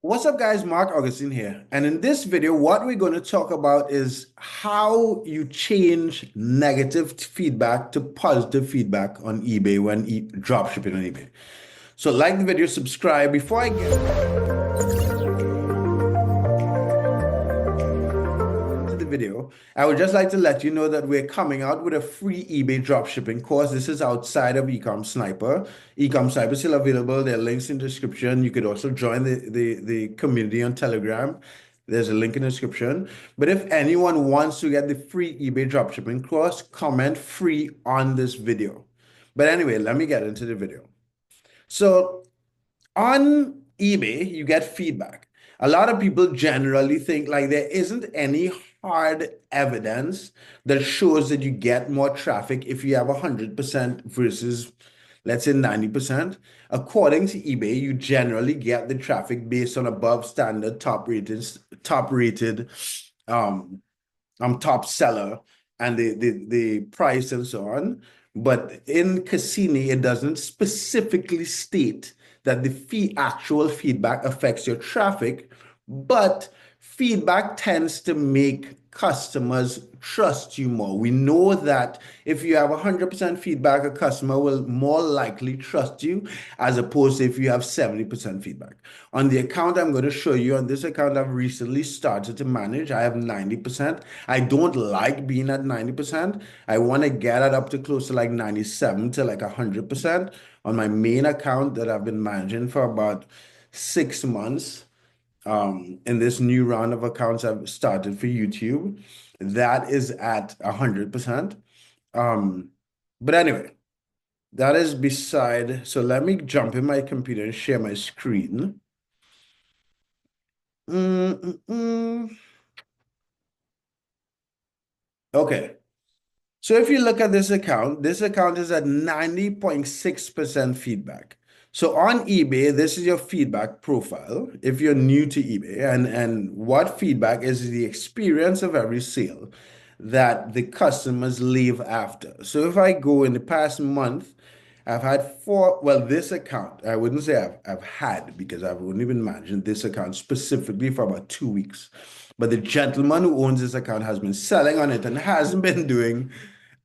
What's up, guys? Mark Augustine here. And in this video, what we're going to talk about is how you change negative feedback to positive feedback on eBay when drop shipping on eBay. So like the video, subscribe. Before I get to the video, I would just like to let you know that we're coming out with a free eBay dropshipping course. This is outside of Ecom Sniper. Ecom Sniper is still available. There are links in the description. You could also join the community on Telegram. There's a link in the description. But if anyone wants to get the free eBay dropshipping course, comment free on this video. But anyway, let me get into the video. So on eBay, you get feedback. A lot of people generally think like there isn't any hard evidence that shows that you get more traffic if you have 100% versus, let's say, 90%. According to eBay, you generally get the traffic based on above standard top rated top seller and the price and so on. But in Cassini, it doesn't specifically state that the actual feedback affects your traffic, but feedback tends to make customers trust you more. We know that if you have 100% feedback, a customer will more likely trust you as opposed to if you have 70% feedback. On the account I'm going to show you, on this account I've recently started to manage, I have 90%. I don't like being at 90%. I want to get it up to close to like 97 to like 100% on my main account that I've been managing for about 6 months. In this new round of accounts I've started for YouTube, that is at 100%. But anyway, that is beside. So let me jump in my computer and share my screen. Okay. So if you look at this account is at 90.6% feedback. So on eBay, this is your feedback profile if you're new to eBay. And what feedback is the experience of every sale that the customers leave after. So if I go in the past month, I've had this account, I wouldn't say I've had because I've only been managing this account specifically for about 2 weeks. But the gentleman who owns this account has been selling on it and hasn't been doing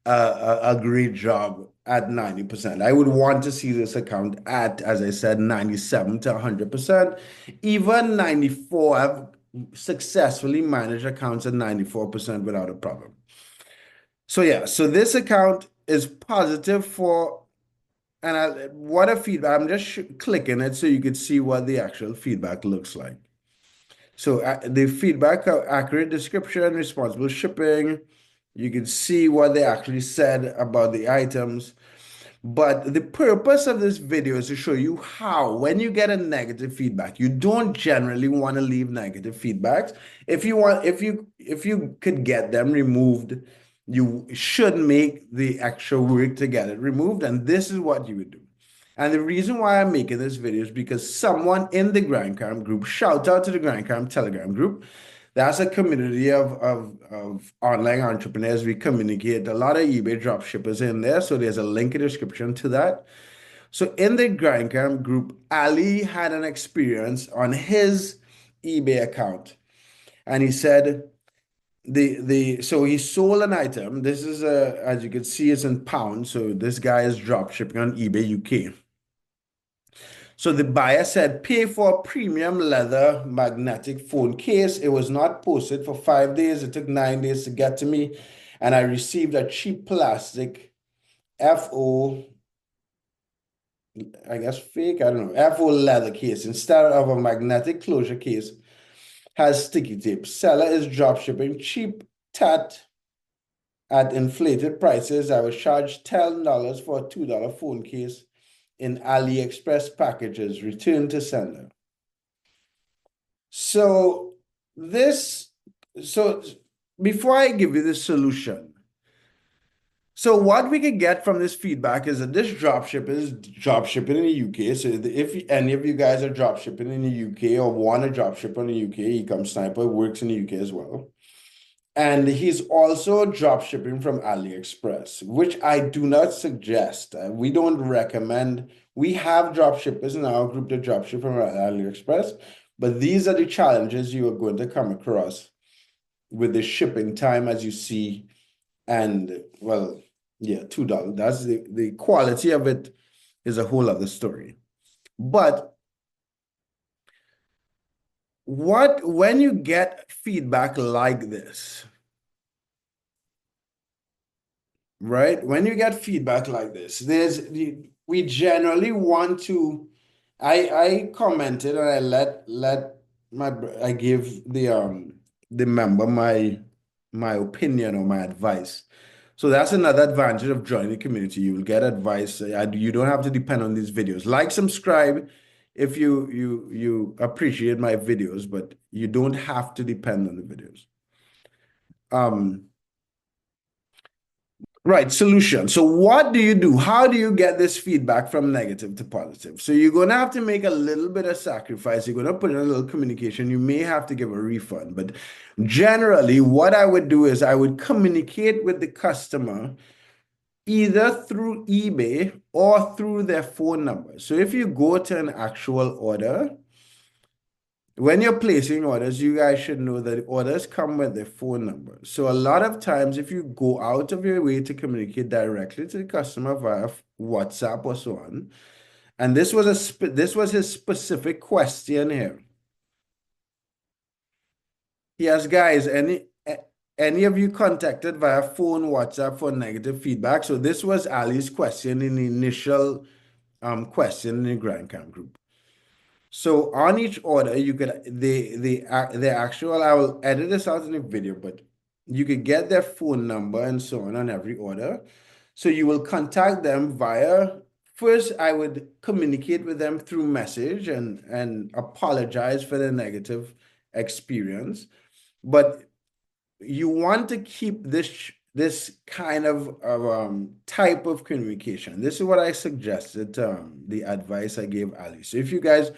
a great job at 90%. I would want to see this account at, as I said, 97 to 100%. Even 94, I've successfully managed accounts at 94% without a problem. So yeah, so this account is positive for, what a feedback. I'm just clicking it so you could see what the actual feedback looks like. So the feedback, accurate description, responsible shipping. You can see what they actually said about the items. But the purpose of this video is to show you how, when you get a negative feedback, you don't generally want to leave negative feedbacks. If you could get them removed, you should make the extra work to get it removed. And this is what you would do. And the reason why I'm making this video is because someone in the Grindcam group, shout out to the Grindcam Telegram group. That's a community of online entrepreneurs. We communicate a lot of eBay drop shippers in there. So there's a link in the description to that. So in the Grindcam group, Ali had an experience on his eBay account. And he said so he sold an item. This is as you can see, it's in pounds. So this guy is drop shipping on eBay UK. So the buyer said, pay for a premium leather magnetic phone case. It was not posted for 5 days. It took 9 days to get to me. And I received a cheap plastic FO, I guess fake, I don't know, FO leather case instead of a magnetic closure case. Has sticky tape. Seller is drop shipping cheap tat at inflated prices. I was charged $10 for a $2 phone case in AliExpress packages, return to sender. So before I give you the solution, so what we could get from this feedback is that this dropship is drop shipping in the UK. So if any of you guys are drop shipping in the UK or want to drop ship in the UK, Ecom Sniper works in the UK as well. And he's also drop shipping from AliExpress, which I do not suggest. We don't recommend. We have drop shippers in our group that drop ship from AliExpress. But these are the challenges you are going to come across with the shipping time, as you see. And well, yeah, $2. That's the quality of it is a whole other story. But when you get feedback like this, right? When you get feedback like this, we generally want to. I commented and I let I gave the member my opinion or my advice. So that's another advantage of joining the community. You will get advice. You don't have to depend on these videos. Like, subscribe if you appreciate my videos, but you don't have to depend on the videos. Um, Right, solution. So what do you do? How do you get this feedback from negative to positive? So you're going to have to make a little bit of sacrifice. You're going to put in a little communication. You may have to give a refund, but generally what I would do is I would communicate with the customer either through eBay or through their phone number. So if you go to an actual order, when you're placing orders, you guys should know that orders come with their phone number. So a lot of times, if you go out of your way to communicate directly to the customer via WhatsApp or so on, and this was his specific question here. Yes, guys, any of you contacted via phone, WhatsApp for negative feedback? So this was Ali's question in the initial question in the Grand Camp group. So on each order, you could the actual, I will edit this out in the video, but you could get their phone number and so on every order. So you will contact them via, first I would communicate with them through message and apologize for the negative experience. But you want to keep this kind of type of communication. This is what I suggested, the advice I gave Ali. So if you guys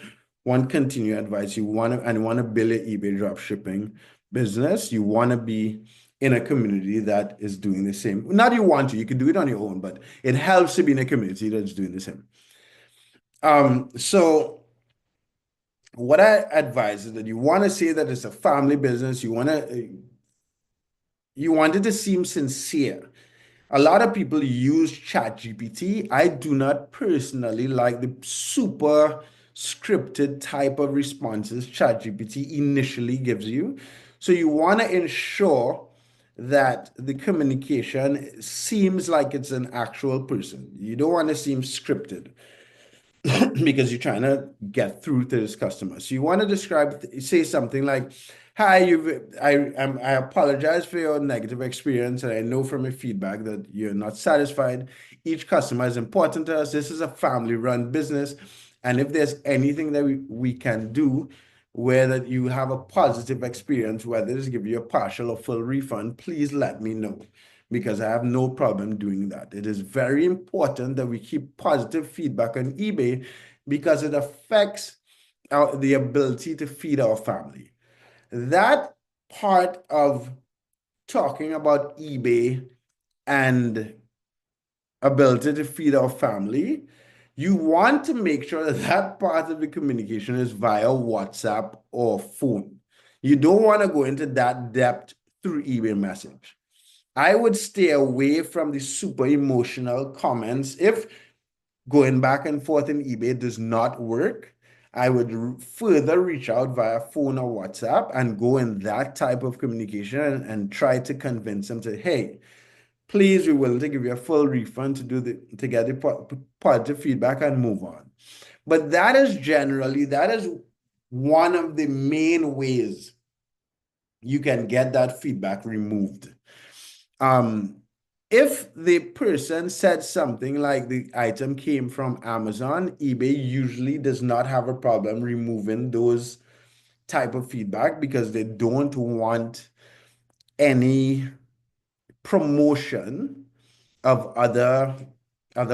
want continued advice, you want to build an eBay drop shipping business, you want to be in a community that is doing the same. Not you want to, you can do it on your own, but it helps to be in a community that's doing the same. So what I advise is that you want to say that it's a family business, you want it to seem sincere. A lot of people use ChatGPT. I do not personally like the super scripted type of responses ChatGPT initially gives you. So you want to ensure that the communication seems like it's an actual person. You don't want to seem scripted. Because you're trying to get through to this customer. So you want to say something like, "Hi, I apologize for your negative experience, and I know from your feedback that you're not satisfied. Each customer is important to us. This is a family-run business, and if there's anything that we can do where that you have a positive experience, whether it's give you a partial or full refund, please let me know." Because I have no problem doing that. It is very important that we keep positive feedback on eBay because it affects the ability to feed our family. That part of talking about eBay and ability to feed our family, you want to make sure that that part of the communication is via WhatsApp or phone. You don't want to go into that depth through eBay message. I would stay away from the super emotional comments. If going back and forth in eBay does not work, I would further reach out via phone or WhatsApp and go in that type of communication and try to convince them to, hey, please, we're willing to give you a full refund to get the positive feedback and move on. But that is one of the main ways you can get that feedback removed. If the person said something like the item came from Amazon, eBay usually does not have a problem removing those type of feedback because they don't want any promotion of other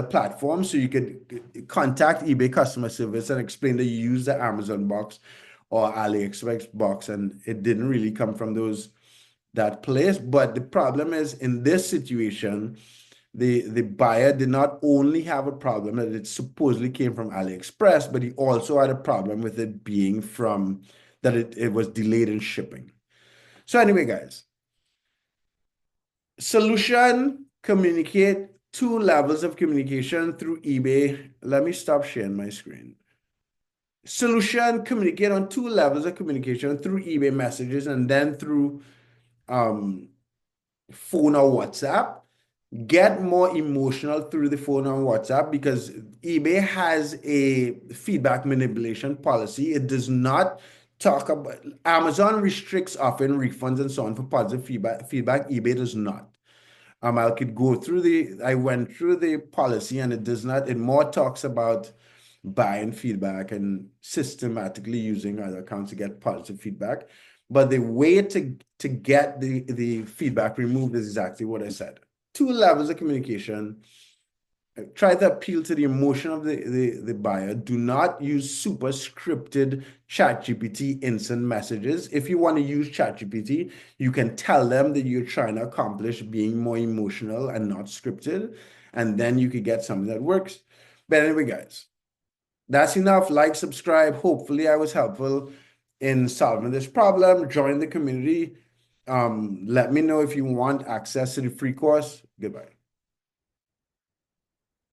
platforms. So you could contact eBay customer service and explain that you use the Amazon box or AliExpress box and it didn't really come from that place. But the problem is in this situation, the buyer did not only have a problem that it supposedly came from AliExpress, but he also had a problem with it being from that it was delayed in shipping. So anyway, guys, solution, communicate, two levels of communication through eBay. Let me stop sharing my screen. Solution, communicate on two levels of communication through eBay messages and then through um, phone or WhatsApp. Get more emotional through the phone or WhatsApp because eBay has a feedback manipulation policy. It does not talk about Amazon restricts often refunds and so on for positive feedback. eBay does not. I could go through I went through the policy and it does not, it more talks about buying feedback and systematically using other accounts to get positive feedback. But the way to get the feedback removed is exactly what I said. Two levels of communication. Try to appeal to the emotion of the buyer. Do not use super scripted ChatGPT instant messages. If you want to use ChatGPT, you can tell them that you're trying to accomplish being more emotional and not scripted, and then you could get something that works. But anyway, guys, that's enough. Like, subscribe. Hopefully, I was helpful in solving this problem. Join the community. Let me know if you want access to the free course. Goodbye.